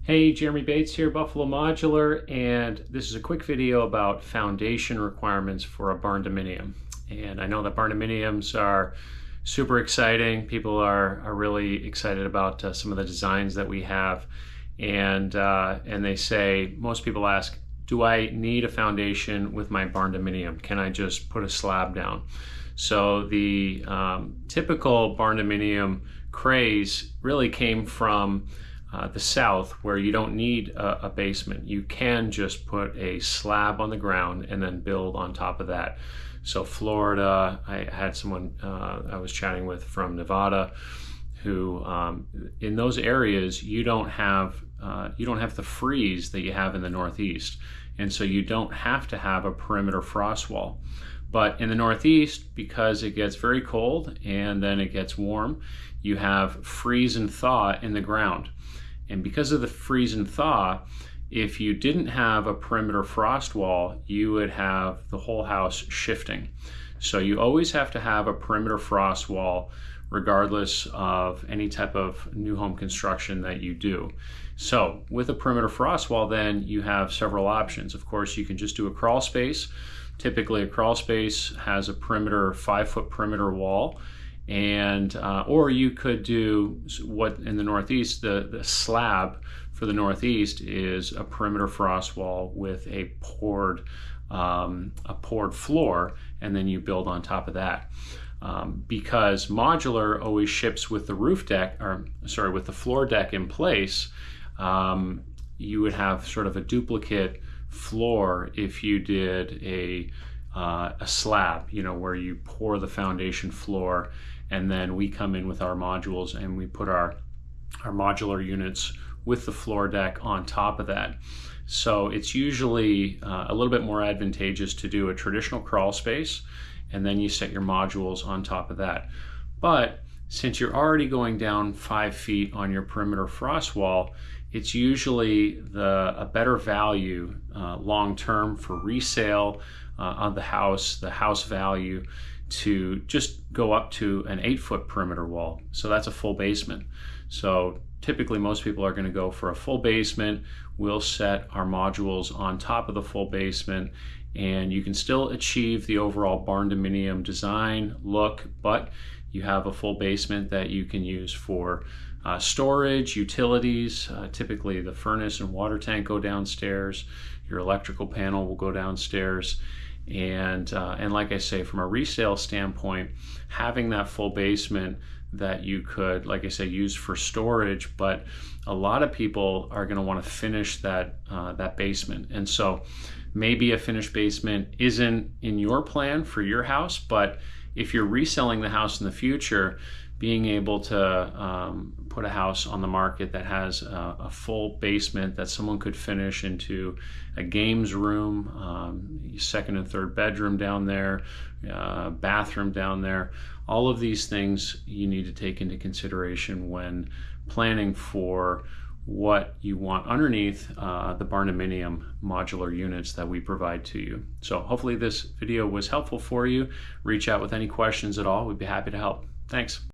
Hey, Jeremy Bates here, Buffalo Modular, and this is a quick video about foundation requirements for a barndominium. And I know that barndominiums are super exciting. People are really excited about some of the designs that we have. And they say, most people ask, do I need a foundation with my barndominium? Can I just put a slab down? So the typical barndominium craze really came from the South, where you don't need a basement. You can just put a slab on the ground and then build on top of that. So Florida, I had someone I was chatting with from Nevada who in those areas you don't have the freeze that you have in the Northeast, and so you don't have to have a perimeter frost wall. But in the Northeast, because it gets very cold and then it gets warm, you have freeze and thaw in the ground. And because of the freeze and thaw, if you didn't have a perimeter frost wall, you would have the whole house shifting. So you always have to have a perimeter frost wall regardless of any type of new home construction that you do. So with a perimeter frost wall, then you have several options. Of course, you can just do a crawl space. Typically a crawl space has a perimeter, 5-foot perimeter wall. And or you could do what in the Northeast, the slab for the Northeast is a perimeter frost wall with a poured floor, and then you build on top of that. Because modular always ships with the roof deck, or sorry, with the floor deck in place, you would have sort of a duplicate floor if you did a slab, where you pour the foundation floor, and then we come in with our modules and we put our modular units with the floor deck on top of that. So it's usually a little bit more advantageous to do a traditional crawl space, and then you set your modules on top of that. But since you're already going down 5 feet on your perimeter frost wall, it's usually a better value long-term for resale of the house value, to just go up to an 8-foot perimeter wall. So that's a full basement. So typically most people are going to go for a full basement. We'll set our modules on top of the full basement, and you can still achieve the overall barndominium design look, but you have a full basement that you can use for storage, utilities. Typically the furnace and water tank go downstairs. Your electrical panel will go downstairs. And like I say, from a resale standpoint, having that full basement that you could, like I say, use for storage, but a lot of people are going to want to finish that basement. And so maybe a finished basement isn't in your plan for your house, but if you're reselling the house in the future, being able to put a house on the market that has a full basement that someone could finish into a games room, second and third bedroom down there, bathroom down there, all of these things you need to take into consideration when planning for what you want underneath the barndominium modular units that we provide to you. So hopefully this video was helpful for you. Reach out with any questions at all. We'd be happy to help. Thanks.